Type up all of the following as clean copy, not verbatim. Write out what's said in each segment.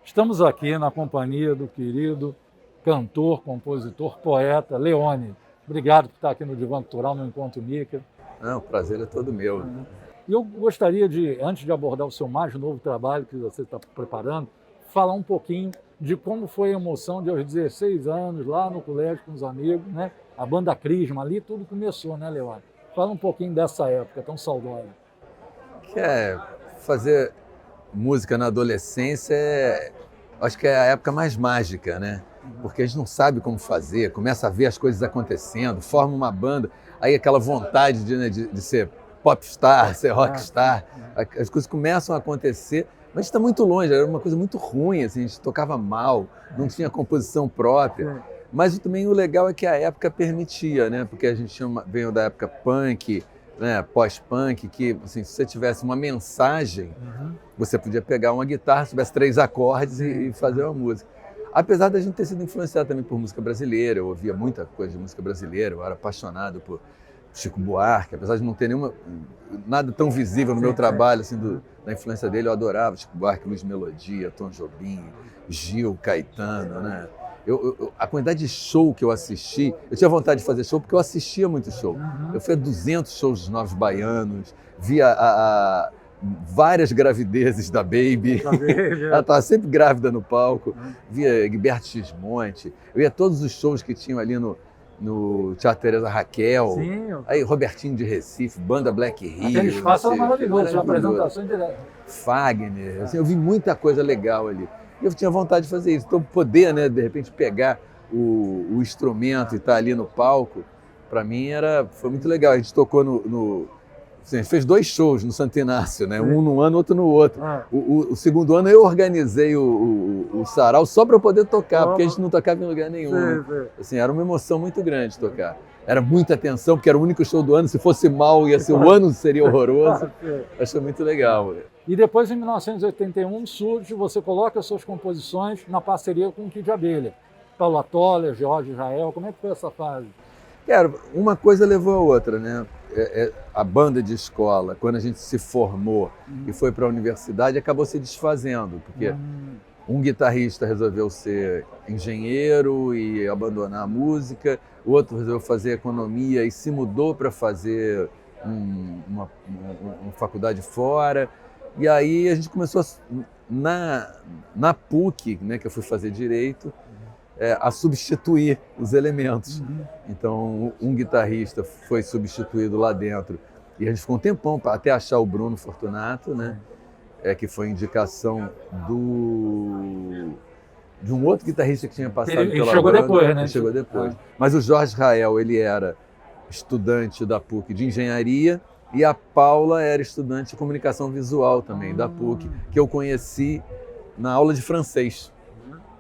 Estamos aqui na companhia do querido cantor, compositor, poeta Leone. Obrigado por estar aqui no Divã Cultural, no Encontro Nica. Não, o prazer é todo meu. E eu gostaria de, antes de abordar o seu mais novo trabalho que você está preparando, falar um pouquinho de como foi a emoção de aos 16 anos, lá no colégio com os amigos, né? A banda Crisma, ali tudo começou, né, Leone? Fala um pouquinho dessa época tão saudosa. Fazer música na adolescência acho que é a época mais mágica, né? Porque a gente não sabe como fazer, começa a ver as coisas acontecendo, forma uma banda, aí aquela vontade de ser popstar, ser rockstar, as coisas começam a acontecer, mas a gente está muito longe, era uma coisa muito ruim, assim, a gente tocava mal, não tinha composição própria. Mas também o legal é que a época permitia, né? Porque a gente veio da época punk, né? Pós-punk, que assim, se você tivesse uma mensagem, você podia pegar uma guitarra, se tivesse 3 acordes e fazer uma música. Apesar da gente ter sido influenciado também por música brasileira, eu ouvia muita coisa de música brasileira, eu era apaixonado por Chico Buarque, apesar de não ter nada tão visível no meu trabalho assim, da influência dele, eu adorava Chico Buarque, Luiz Melodia, Tom Jobim, Gil, Caetano, né? A quantidade de show que eu assisti, eu tinha vontade de fazer show porque eu assistia muito show. Eu fui a 200 shows dos Novos Baianos, via várias gravidezes da Baby, ela estava sempre grávida no palco, via Gilberto Gismonte, eu ia a todos os shows que tinham ali no Teatro Teresa Raquel, aí Robertinho de Recife, banda Black Rio. Aquele espaço era maravilhoso, tinha apresentação direta. Fagner, assim, eu vi muita coisa legal ali. E eu tinha vontade de fazer isso. Então, poder, né, de repente, pegar o instrumento e estar ali no palco, para mim foi muito legal. A gente tocou assim, a gente fez 2 shows no Santo Inácio, né? Um num ano, outro no outro. O segundo ano eu organizei o sarau só para eu poder tocar, porque a gente não tocava em lugar nenhum. Assim, era uma emoção muito grande tocar. Era muita tensão, porque era o único show do ano. Se fosse mal, o ano seria horroroso. Achei muito legal. E depois, em 1981, surge, você coloca as suas composições na parceria com o Kid Abelha. Paulo Toller, Jorge Israel, como é que foi essa fase? Uma coisa levou a outra, né? A banda de escola, quando a gente se formou e foi para a universidade, acabou se desfazendo, porque um guitarrista resolveu ser engenheiro e abandonar a música, o outro resolveu fazer economia e se mudou para fazer uma faculdade fora. E aí a gente começou, na PUC, né, que eu fui fazer Direito, a substituir os elementos. Então, um guitarrista foi substituído lá dentro e a gente ficou um tempão até achar o Bruno Fortunato, né? Que foi indicação de um outro guitarrista que tinha passado pela banda. Ele chegou depois, né? Ele chegou depois. Mas o Jorge Israel, ele era estudante da PUC de engenharia e a Paula era estudante de comunicação visual também, da PUC, que eu conheci na aula de francês,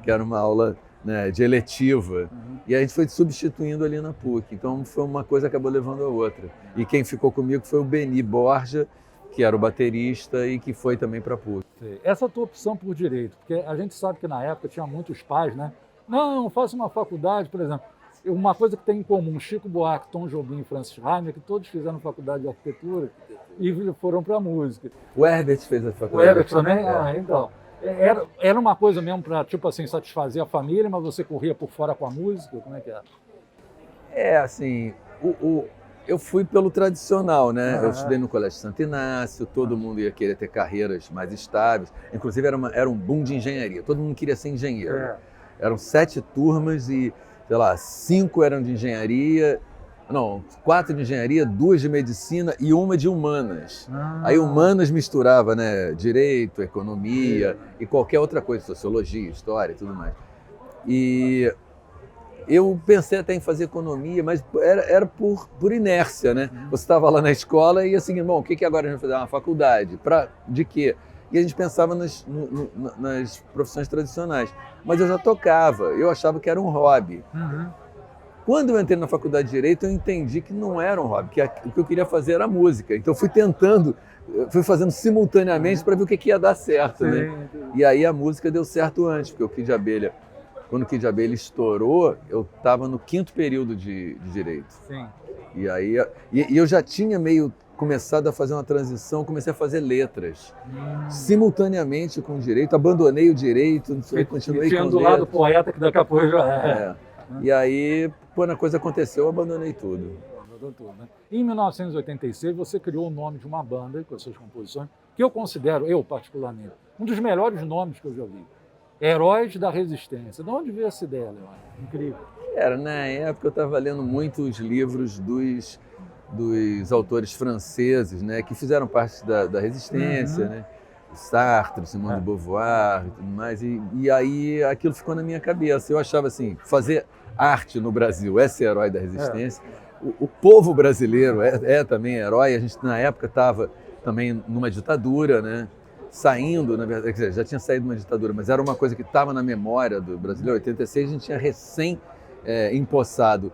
que era uma aula, né, de eletiva. E a gente foi substituindo ali na PUC. Então foi uma coisa que acabou levando a outra. E quem ficou comigo foi o Beni Borja, que era o baterista e que foi também para a PUC. Essa tua opção por Direito, porque a gente sabe que na época tinha muitos pais, né? Não, faça uma faculdade, por exemplo. Uma coisa que tem em comum, Chico Buarque, Tom Jobim e Francis Rainer, que todos fizeram faculdade de arquitetura e foram para a música. O Herbert fez a faculdade. O Herbert também? Então. Era uma coisa mesmo para, tipo assim, satisfazer a família, mas você corria por fora com a música? Como é que era? Assim, eu fui pelo tradicional, né? Eu estudei no Colégio Santo Inácio, todo mundo ia querer ter carreiras mais estáveis. Inclusive era um boom de engenharia, todo mundo queria ser engenheiro. Eram 7 turmas e, sei lá, 5 eram de engenharia, 4 de engenharia, 2 de medicina e 1 de humanas. Aí humanas misturava, né, direito, economia e qualquer outra coisa, sociologia, história e tudo mais. E eu pensei até em fazer economia, mas era por inércia, né? Você estava lá na escola e ia assim, bom, o que agora a gente vai fazer? Uma faculdade? De quê? E a gente pensava nas profissões tradicionais. Mas eu já tocava, eu achava que era um hobby. Quando eu entrei na faculdade de Direito, eu entendi que não era um hobby, que o que eu queria fazer era música. Então fui fazendo simultaneamente para ver o que ia dar certo, né? E aí a música deu certo antes, porque o Kid Abelha, quando o Kid Abelha estourou, eu estava no 5º período de Direito. Sim. E aí eu já tinha meio começado a fazer uma transição, comecei a fazer letras. Simultaneamente com o direito, abandonei o direito, continuei com do lado poeta, que daqui a pouco já é. E aí, quando a coisa aconteceu, eu abandonei tudo. Né? Em 1986, você criou o nome de uma banda com as suas composições, que eu considero, eu particularmente, um dos melhores nomes que eu já vi. Heróis da Resistência. De onde veio essa ideia, Leonardo? Incrível. Na época eu estava lendo muitos livros dos autores franceses, né, que fizeram parte da resistência, né? Sartre, Simone de Beauvoir e tudo mais. E aí aquilo ficou na minha cabeça. Eu achava assim, fazer arte no Brasil é ser herói da resistência. O povo brasileiro é também herói. A gente na época estava também numa ditadura, né? Saindo, na verdade, quer dizer, já tinha saído de uma ditadura, mas era uma coisa que estava na memória do brasileiro. Em 86 a gente tinha recém empossado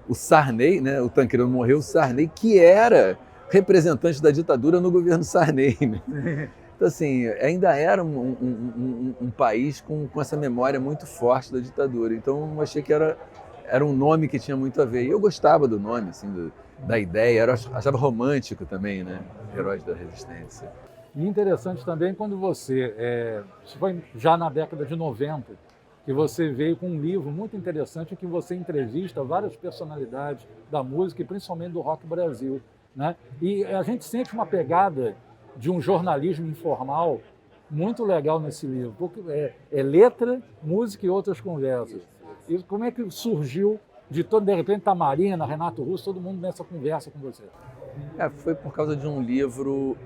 o Sarney, né? O Tancredo morreu, o Sarney, que era representante da ditadura no governo Sarney, né? Então, assim, ainda era um país com essa memória muito forte da ditadura. Então, eu achei que era um nome que tinha muito a ver. E eu gostava do nome, assim, da ideia, achava romântico também, né? Heróis da Resistência. E interessante também quando você foi já na década de 90, que você veio com um livro muito interessante em que você entrevista várias personalidades da música e principalmente do rock Brasil, né? E a gente sente uma pegada de um jornalismo informal muito legal nesse livro, porque é letra, música e outras conversas. E como é que surgiu de repente, Marina, Renato Russo, todo mundo nessa conversa com você? Foi por causa de um livro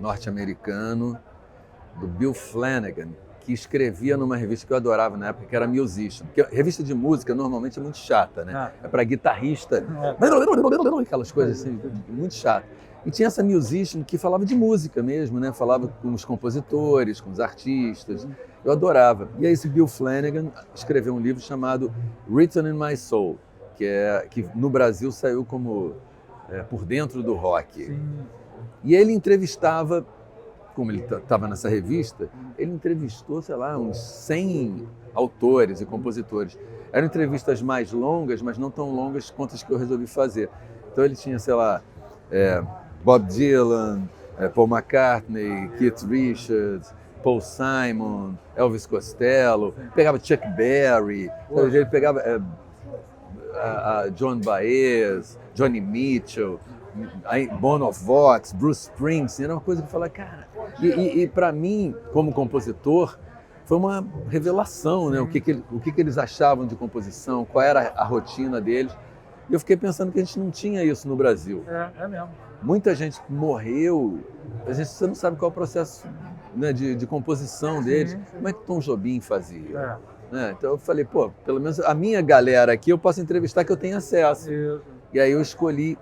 norte-americano do Bill Flanagan, que escrevia numa revista que eu adorava na época, que era Musician. Porque revista de música normalmente é muito chata, né? É para guitarrista, aquelas coisas assim, muito chato. E tinha essa Musician que falava de música mesmo, né? Falava com os compositores, com os artistas. Eu adorava. E aí esse Bill Flanagan escreveu um livro chamado Written in My Soul, que no Brasil saiu como Por Dentro do Rock. Sim. E ele entrevistava, como ele estava nessa revista, ele entrevistou, sei lá, uns 100 autores e compositores. Eram entrevistas mais longas, mas não tão longas quanto as que eu resolvi fazer. Então ele tinha, sei lá, Bob Dylan, Paul McCartney, Keith Richards, Paul Simon, Elvis Costello, pegava Chuck Berry, ele pegava John Baez, Johnny Mitchell, Bono Vox, Bruce Springsteen. Era uma coisa que eu falava, cara... E para mim, como compositor, foi uma revelação, né? O que eles achavam de composição, qual era a rotina deles. E eu fiquei pensando que a gente não tinha isso no Brasil. É mesmo. Muita gente morreu, você não sabe qual é o processo, né, de composição deles. Sim. Como é que Tom Jobim fazia? Então eu falei, pelo menos a minha galera aqui eu posso entrevistar que eu tenho acesso. Isso. E aí eu escolhi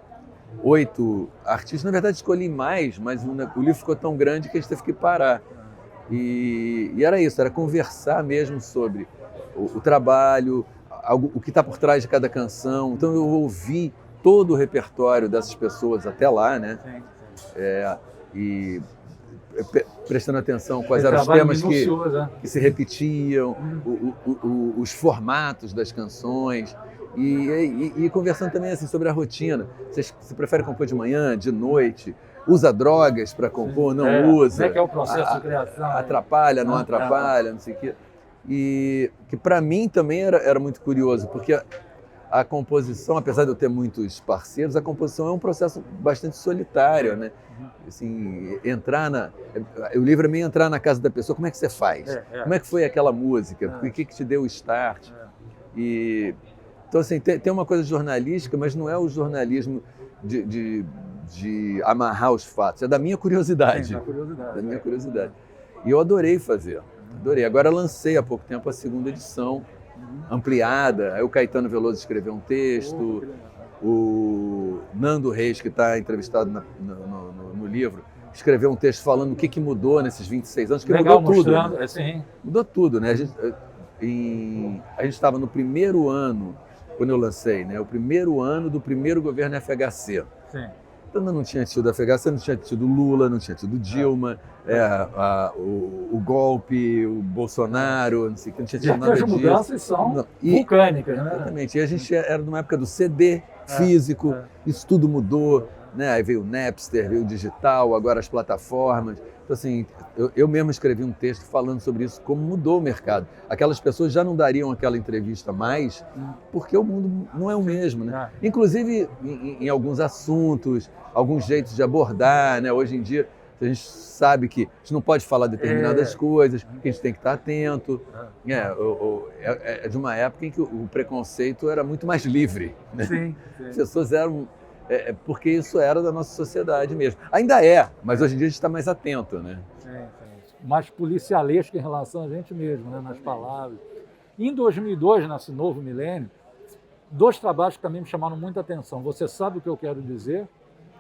8 artistas, na verdade escolhi mais, mas o livro ficou tão grande que a gente teve que parar. E era isso, era conversar mesmo sobre o trabalho, o que está por trás de cada canção. Então eu ouvi todo o repertório dessas pessoas até lá, né? E prestando atenção quais eram os temas que se repetiam, os formatos das canções. E conversando também assim, sobre a rotina. Você prefere compor de manhã, de noite? Usa drogas para compor? Não usa? Como é que é o processo de criação? Atrapalha, não atrapalha, não sei o quê. E que para mim também era muito curioso, porque a composição, apesar de eu ter muitos parceiros, a composição é um processo bastante solitário, né? Assim, o livro é meio entrar na casa da pessoa. Como é que você faz? Como é que foi aquela música? O que te deu o start? Então, assim, tem uma coisa jornalística, mas não é o jornalismo de amarrar os fatos. É da minha curiosidade. Sim, da minha curiosidade. E eu adorei fazer. Adorei. Agora lancei há pouco tempo a 2ª edição, ampliada. Aí o Caetano Veloso escreveu um texto. O Nando Reis, que está entrevistado no livro, escreveu um texto falando o que mudou nesses 26 anos, que legal, mudou tudo. Né? Assim. Mudou tudo, né? A gente estava no primeiro ano, quando eu lancei, né? O primeiro ano do primeiro governo FHC. Sim. Então não tinha tido FHC, não tinha tido Lula, não tinha tido Dilma, o golpe, o Bolsonaro, não sei o que, não tinha tido nada disso. As mudanças são vulcânicas, né? Exatamente. E a gente era numa época do CD físico, isso tudo mudou. né? Aí veio o Napster, veio o digital, agora as plataformas. Então, assim, eu mesmo escrevi um texto falando sobre isso, como mudou o mercado. Aquelas pessoas já não dariam aquela entrevista mais, porque o mundo não é o mesmo, né? Inclusive em alguns assuntos, alguns jeitos de abordar, né? Hoje em dia, a gente sabe que a gente não pode falar determinadas coisas, que a gente tem que estar atento. É de uma época em que o preconceito era muito mais livre, né? Sim. As pessoas eram... porque isso era da nossa sociedade mesmo. Ainda é, mas hoje em dia a gente está mais atento, né? Sim. Mais policialesco em relação a gente mesmo, né? Nas palavras. Em 2002, nesse novo milênio, 2 trabalhos que também me chamaram muita atenção. Você Sabe o que eu quero dizer?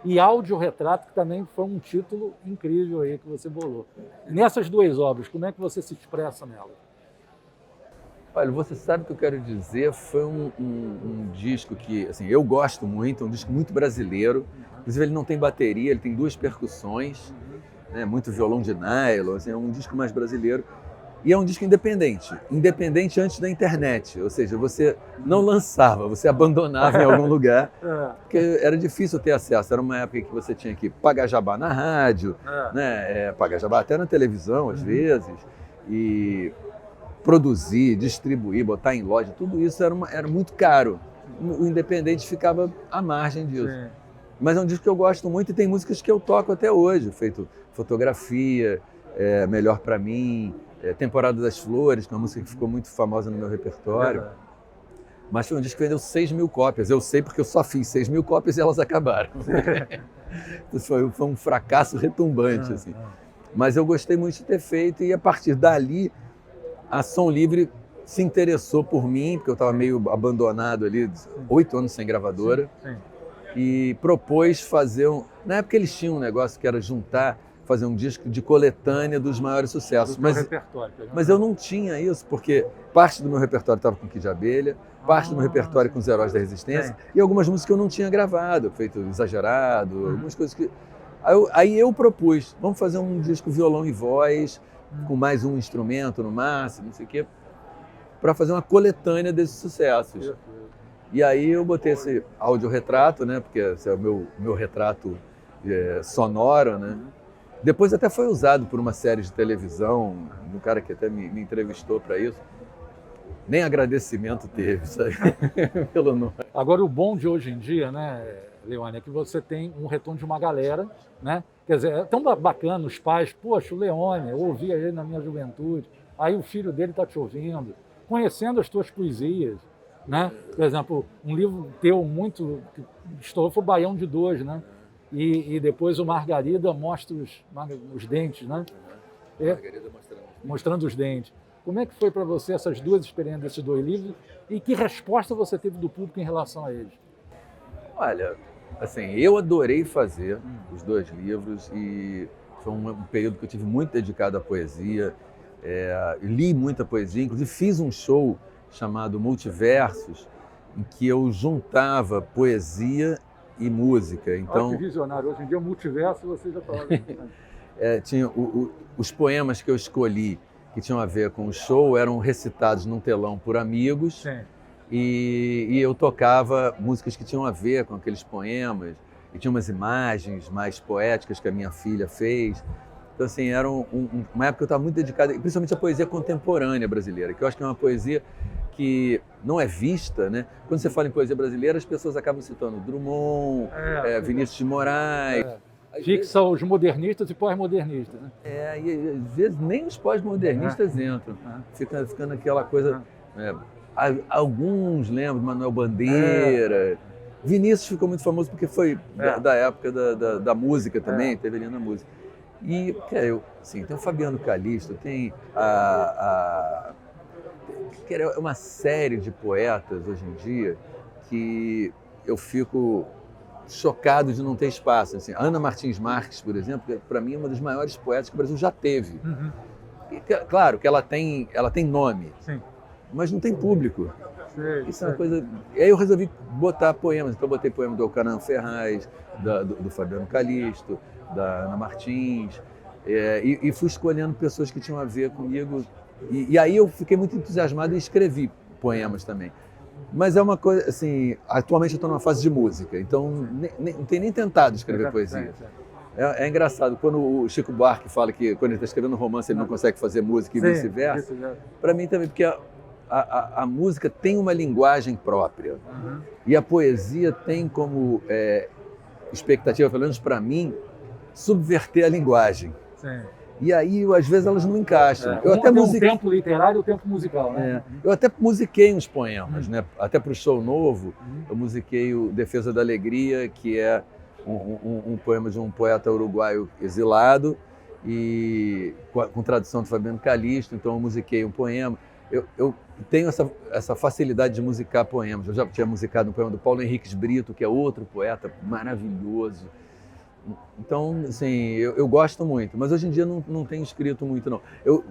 E Audiorretrato, que também foi um título incrível aí que você bolou. Nessas 2 obras, como é que você se expressa nelas? Olha, Você Sabe o que eu quero dizer foi um disco que, assim, eu gosto muito, é um disco muito brasileiro. Inclusive, ele não tem bateria, ele tem 2 percussões, né, muito violão de nylon, assim, é um disco mais brasileiro. E é um disco independente, independente antes da internet, ou seja, você não lançava, você abandonava em algum lugar, porque era difícil ter acesso, era uma época que você tinha que pagar jabá na rádio, né, pagar jabá até na televisão às vezes, e produzir, distribuir, botar em loja, tudo isso era muito caro. O independente ficava à margem disso. Sim. Mas é um disco que eu gosto muito e tem músicas que eu toco até hoje, feito Fotografia, Melhor Pra Mim, Temporada das Flores, que é uma música que ficou muito famosa no meu repertório. Mas foi um disco que vendeu 6.000 cópias. Eu sei porque eu só fiz 6.000 cópias e elas acabaram. Foi um fracasso retumbante, assim. Mas eu gostei muito de ter feito e a partir dali a Som Livre se interessou por mim, porque eu estava meio abandonado ali, 8 anos sem gravadora. Sim. E propôs fazer Na época eles tinham um negócio que era fazer um disco de coletânea dos maiores sucessos. Mas eu não tinha isso, porque parte do meu repertório estava com Kid de Abelha, parte do meu repertório com os Heróis da Resistência, e algumas músicas que eu não tinha gravado, feito Exagerado, algumas coisas que... Aí eu propus, vamos fazer um disco violão e voz, com mais um instrumento no máximo, não sei o quê, para fazer uma coletânea desses sucessos. E aí eu botei esse audiorretrato, né, porque esse é o meu retrato sonoro, né? Depois até foi usado por uma série de televisão, um cara que até me entrevistou para isso. Nem agradecimento teve, sabe? Pelo nome. Agora, o bom de hoje em dia, né, Leone, é que você tem um retorno de uma galera, né? Quer dizer, é tão bacana os pais, poxa, o Leone, eu ouvia ele na minha juventude, aí o filho dele está te ouvindo, conhecendo as tuas poesias, né? Por exemplo, um livro teu muito que estourou foi o Baião de Dois, né? E depois o Margarida mostra os dentes, né? Margarida mostrando os dentes. Como é que foi para você essas 2 experiências desses 2 livros e que resposta você teve do público em relação a eles? Olha, assim, eu adorei fazer os 2 livros e foi um período que eu tive muito dedicado à poesia, li muita poesia, inclusive fiz um show chamado Multiversos, em que eu juntava poesia e música. Então, que visionário, hoje em dia o multiverso você já falava. Tinha os poemas que eu escolhi que tinham a ver com o show eram recitados num telão por amigos. Sim. E eu tocava músicas que tinham a ver com aqueles poemas e tinha umas imagens mais poéticas que a minha filha fez. Então, assim, era uma época que eu estava muito dedicada, principalmente à poesia contemporânea brasileira, que eu acho que é uma poesia que não é vista, né? Quando você fala em poesia brasileira, as pessoas acabam citando Drummond, Vinícius de Moraes. Fixa os modernistas e pós-modernistas, né? E às vezes nem os pós-modernistas entram. Ficando aquela coisa... alguns lembram, Manuel Bandeira. Vinícius ficou muito famoso porque foi da época da música também, teve ali na música. E assim, tem o Fabiano Calixto, tem uma série de poetas hoje em dia que eu fico chocado de não ter espaço. Assim, Ana Martins Marques, por exemplo, para mim é uma das maiores poetas que o Brasil já teve. E, claro que ela tem nome, sim, mas não tem público. Isso é uma coisa... E aí eu resolvi botar poemas. Então eu botei poema do Alcanan Ferraz, do Fabiano Calixto, da Ana Martins, e fui escolhendo pessoas que tinham a ver comigo. E aí eu fiquei muito entusiasmado e escrevi poemas também. Mas é uma coisa, assim, atualmente eu estou numa fase de música, então não tenho nem tentado escrever poesia. É engraçado, quando o Chico Buarque fala que quando ele está escrevendo um romance ele não consegue fazer música e vice-versa, para mim também, porque a música tem uma linguagem própria e a poesia tem como expectativa, pelo menos para mim, subverter a linguagem. Sim. E aí, às vezes, elas não encaixam. Eu até musiquei... o tempo literário e o tempo musical, né? Eu até musiquei uns poemas, né? Até para o show novo, eu musiquei o Defesa da Alegria, que é um poema de um poeta uruguaio exilado, e com tradução do Fabiano Calixto, então eu musiquei um poema. Eu tenho essa facilidade de musicar poemas. Eu já tinha musicado um poema do Paulo Henriques Brito, que é outro poeta maravilhoso. Então, assim, eu gosto muito, mas hoje em dia não tenho escrito muito, não.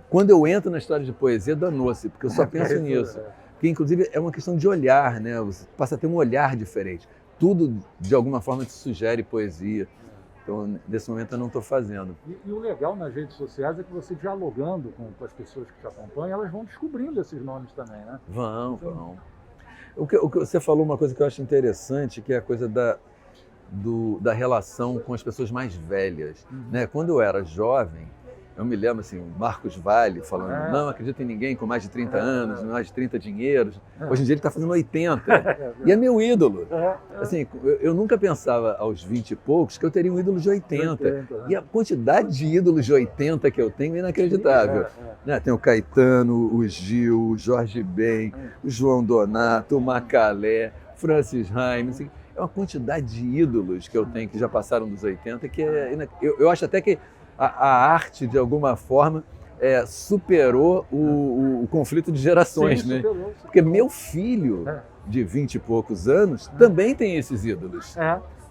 Quando eu entro na história de poesia, danou-se, porque eu só penso nisso. Porque, inclusive, é uma questão de olhar, né? Você passa a ter um olhar diferente. Tudo, de alguma forma, te sugere poesia. Então, nesse momento, eu não estou fazendo. E o legal nas redes sociais é que você, dialogando com as pessoas que te acompanham, elas vão descobrindo esses nomes também, né? Vão. O que você falou uma coisa que eu acho interessante, que é a coisa da relação com as pessoas mais velhas. Né? Quando eu era jovem, eu me lembro assim, o Marcos Valle falando, não acredito em ninguém com mais de 30 anos, mais de 30 dinheiros. Hoje em dia ele está fazendo 80. E é meu ídolo. Assim, eu nunca pensava aos 20 e poucos que eu teria um ídolo de 80. E a quantidade de ídolos de 80 que eu tenho é inacreditável. Né? Tem o Caetano, o Gil, o Jorge Ben, o João Donato, o Macalé, Francis Haime, assim, é uma quantidade de ídolos que eu tenho que já passaram dos 80 que eu acho até que a arte, de alguma forma, superou o conflito de gerações. Sim, né? Superou. Porque meu filho, de 20 e poucos anos, também tem esses ídolos.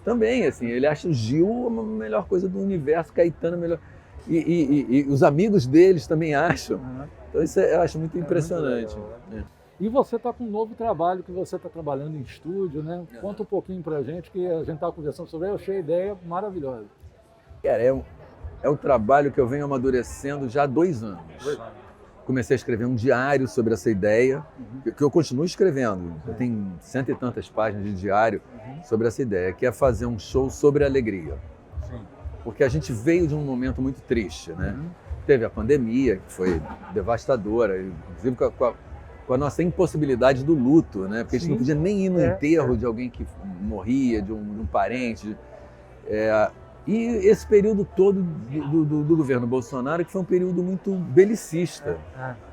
Também, assim, ele acha o Gil a melhor coisa do universo, Caetano a melhor... E os amigos deles também acham. Então isso eu acho muito impressionante. E você está com um novo trabalho, que você está trabalhando em estúdio, né? Conta um pouquinho para a gente, que a gente estava conversando sobre ele, eu achei a ideia maravilhosa. Cara, é um trabalho que eu venho amadurecendo já há 2 anos. Comecei a escrever um diário sobre essa ideia, que eu continuo escrevendo. Eu tenho 100 e tantas páginas de diário sobre essa ideia, que é fazer um show sobre alegria. Porque a gente veio de um momento muito triste, né? Teve a pandemia, que foi devastadora, inclusive com a nossa impossibilidade do luto, né? Porque a gente não podia nem ir no enterro de alguém que morria, de um parente. E esse período todo do governo Bolsonaro, que foi um período muito belicista.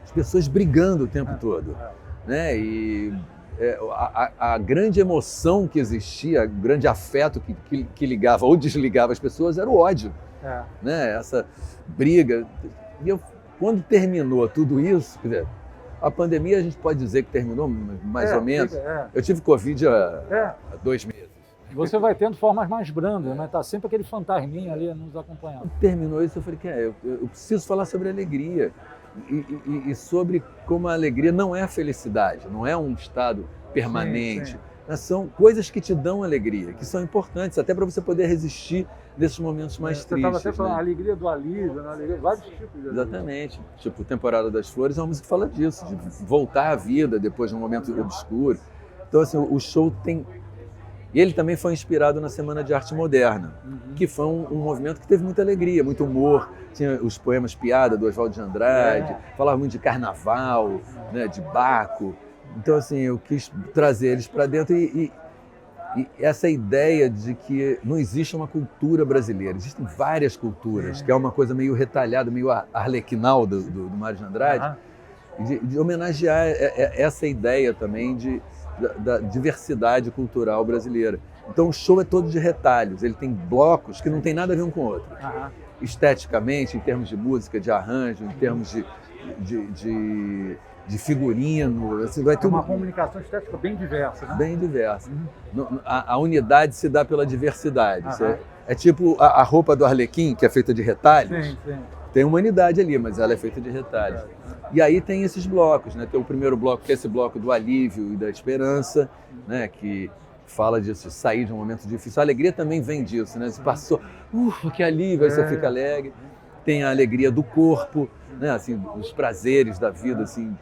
As pessoas brigando o tempo todo. Né? E a grande emoção que existia, o grande afeto que ligava ou desligava as pessoas era o ódio. Né? Essa briga. E quando terminou tudo isso, quer dizer, a pandemia a gente pode dizer que terminou mais ou menos. Eu tive Covid há 2 meses. Você vai tendo formas mais brandas, né? Tá sempre aquele fantasminha ali nos acompanhando. Quando terminou isso, eu falei que eu preciso falar sobre alegria e sobre como a alegria não é a felicidade, não é um estado permanente. São coisas que te dão alegria, que são importantes até para você poder resistir nesses momentos mais tristes. Você estava até falando, a alegria do alívio, vários tipos de alegria. Exatamente. Tipo, Temporada das Flores é uma música que fala disso, de voltar à vida depois de um momento obscuro. Então, assim, o show tem... E ele também foi inspirado na Semana de Arte Moderna, que foi um movimento que teve muita alegria, muito humor. Tinha os poemas piada do Oswald de Andrade, falava muito de carnaval, né, de Baco. Então, assim, eu quis trazer eles para dentro e essa ideia de que não existe uma cultura brasileira, existem várias culturas, que é uma coisa meio retalhada, meio arlequinal do Mário de Andrade, de homenagear essa ideia também da diversidade cultural brasileira. Então o show é todo de retalhos, ele tem blocos que não tem nada a ver um com o outro. Esteticamente, em termos de música, de arranjo, em termos de figurino, assim, vai tudo... uma comunicação estética bem diversa, né? Bem diversa. A unidade se dá pela diversidade. É tipo a roupa do Arlequim, que é feita de retalhos. Tem uma unidade ali, mas ela é feita de retalhos. E aí tem esses blocos, né? Tem o primeiro bloco, que é esse bloco do alívio e da esperança, né? Que fala disso, de sair de um momento difícil. A alegria também vem disso, né? Você passou, que alívio, aí você fica alegre. Tem a alegria do corpo, né? Assim, os prazeres da vida, assim,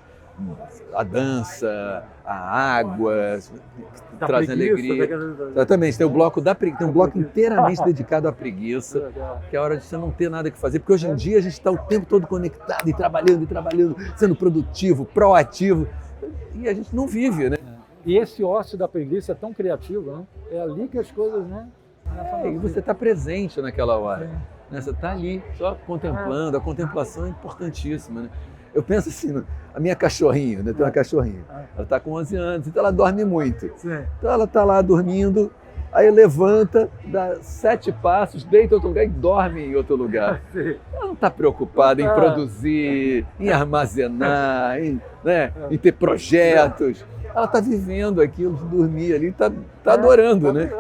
a dança, a água, Da trazem preguiça, alegria. Exatamente, tem o bloco tem um bloco inteiramente dedicado à preguiça, Legal. que é a hora de você não ter nada que fazer, porque hoje em dia a gente está o tempo todo conectado e trabalhando, sendo produtivo, proativo, e a gente não vive, né? E esse ócio da preguiça é tão criativo, né? É ali que as coisas, né? E você está presente naquela hora, Sim. né? Você está ali só contemplando, a contemplação é importantíssima, né? Eu penso assim, a minha cachorrinha, né? Tem uma cachorrinha, ela está com 11 anos, então ela dorme muito. Sim. Então ela está lá dormindo, aí levanta, dá 7 passos, deita em outro lugar e dorme em outro lugar. Sim. Ela não está preocupada em produzir, em armazenar, em ter projetos. Ela está vivendo aquilo, de dormir ali, está adorando, né?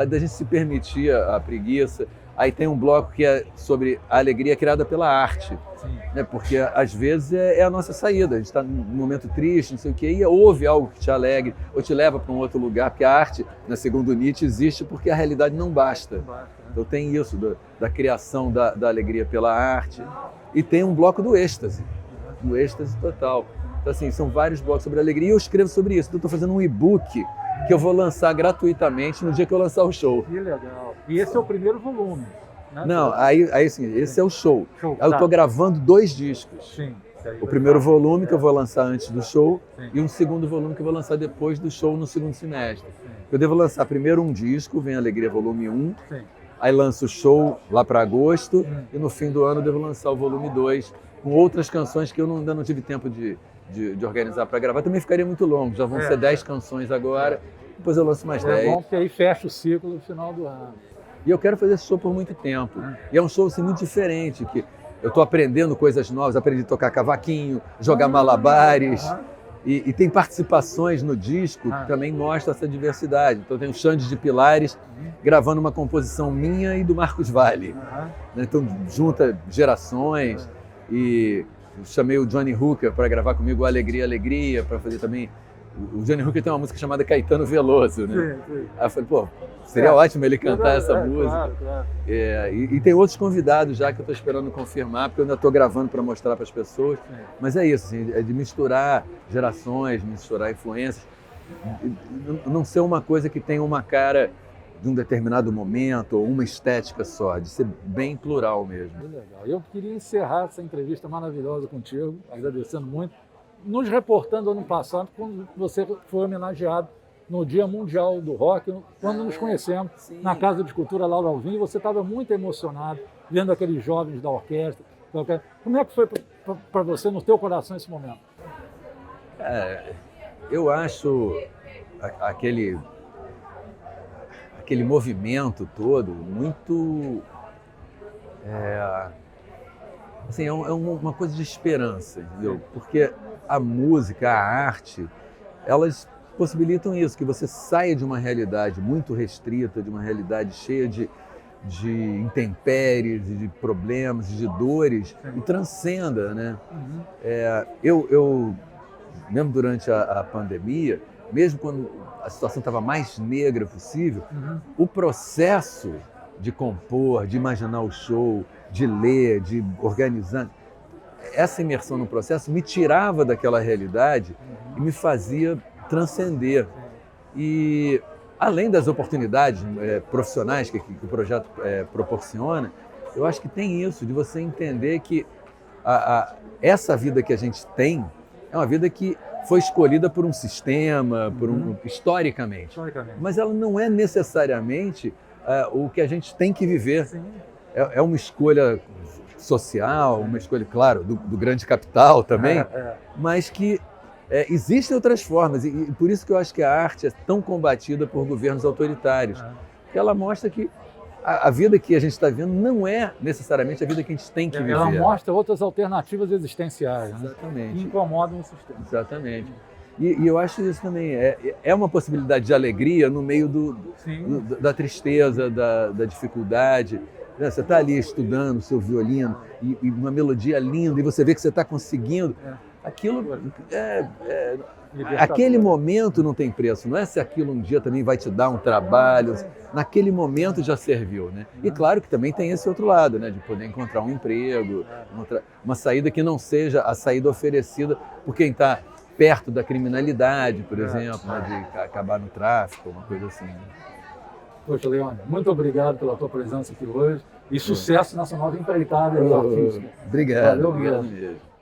Da gente se permitir a preguiça. Aí tem um bloco que é sobre a alegria criada pela arte, né? Porque às vezes é a nossa saída, a gente está num momento triste, não sei o quê, e ouve algo que te alegre ou te leva para um outro lugar, porque a arte, segundo Nietzsche, existe porque a realidade não basta. Então tem isso, da criação da alegria pela arte, e tem um bloco do êxtase total. Então assim, são vários blocos sobre alegria e eu escrevo sobre isso. Então eu estou fazendo um e-book que eu vou lançar gratuitamente no dia que eu lançar o show. Que legal. E esse é o primeiro volume, né? Não, aí sim, esse é o show. Show, Aí eu tá. estou gravando 2 discos. Sim. O primeiro volume que eu vou lançar antes do show, Sim. e um segundo volume que eu vou lançar depois do show no segundo semestre. Sim. Eu devo lançar primeiro um disco, Vem Alegria Volume 1, Sim. aí lanço o show lá para agosto, Hum. e no fim do ano eu devo lançar o volume 2, com outras canções que eu ainda não tive tempo de organizar para gravar. Também ficaria muito longo, já vão ser 10 canções agora, depois eu lanço mais 10. É bom porque aí fecha o ciclo no final do ano. E eu quero fazer esse show por muito tempo. E é um show assim, muito diferente, que eu estou aprendendo coisas novas, aprendi a tocar cavaquinho, jogar malabares. E tem participações no disco que também mostram essa diversidade. Então tem o Xande de Pilares gravando uma composição minha e do Marcos Valle. Então junta gerações. E eu chamei o Johnny Hooker para gravar comigo Alegria, Alegria, para fazer também... O Johnny Hooker tem uma música chamada Caetano Veloso, né? Sim. Aí eu falei, pô, seria ótimo ele cantar essa música. Claro. E tem outros convidados já que eu estou esperando confirmar, porque eu ainda estou gravando para mostrar para as pessoas. Sim. Mas é isso, assim, é de misturar gerações, misturar influências. Não ser uma coisa que tenha uma cara de um determinado momento ou uma estética só, de ser bem plural mesmo. Que legal. Eu queria encerrar essa entrevista maravilhosa contigo, agradecendo muito, nos reportando ano passado, quando você foi homenageado no Dia Mundial do Rock, quando nos conhecemos na Casa de Cultura Laura Alvim, você estava muito emocionado, vendo aqueles jovens da orquestra. Como é que foi para você, no teu coração, esse momento? Eu acho aquele movimento todo muito... Assim, é uma coisa de esperança, entendeu? Porque a música, a arte, elas possibilitam isso, que você saia de uma realidade muito restrita, de uma realidade cheia de intempéries, de problemas, de dores, e transcenda, né? Eu, mesmo durante a pandemia, mesmo quando a situação estava mais negra possível, o processo de compor, de imaginar o show, de ler, de organizar, essa imersão no processo me tirava daquela realidade e me fazia transcender. E além das oportunidades profissionais que o projeto proporciona, eu acho que tem isso, de você entender que essa vida que a gente tem é uma vida que foi escolhida por um sistema, historicamente. Mas ela não é necessariamente o que a gente tem que viver. É uma escolha social, uma escolha, claro, do grande capital também, mas que existem outras formas. E por isso que eu acho que a arte é tão combatida por governos autoritários. Porque ela mostra que a vida que a gente está vivendo não é necessariamente a vida que a gente tem que viver. Ela mostra outras alternativas existenciais, né? Exatamente. Que incomodam o sistema. Exatamente. E eu acho isso também, é uma possibilidade de alegria no meio da tristeza, da dificuldade. Você está ali estudando o seu violino e uma melodia linda e você vê que você está conseguindo. aquilo aquele momento não tem preço, não é se aquilo um dia também vai te dar um trabalho, naquele momento já serviu, né? E claro que também tem esse outro lado, né? De poder encontrar um emprego, uma saída que não seja a saída oferecida por quem está perto da criminalidade, por exemplo, né? De acabar no tráfico, uma coisa assim. Né? Poxa, Leone, muito obrigado pela tua presença aqui hoje e sucesso nessa nova empreitada artística. Obrigado. Valeu mesmo. Mesmo.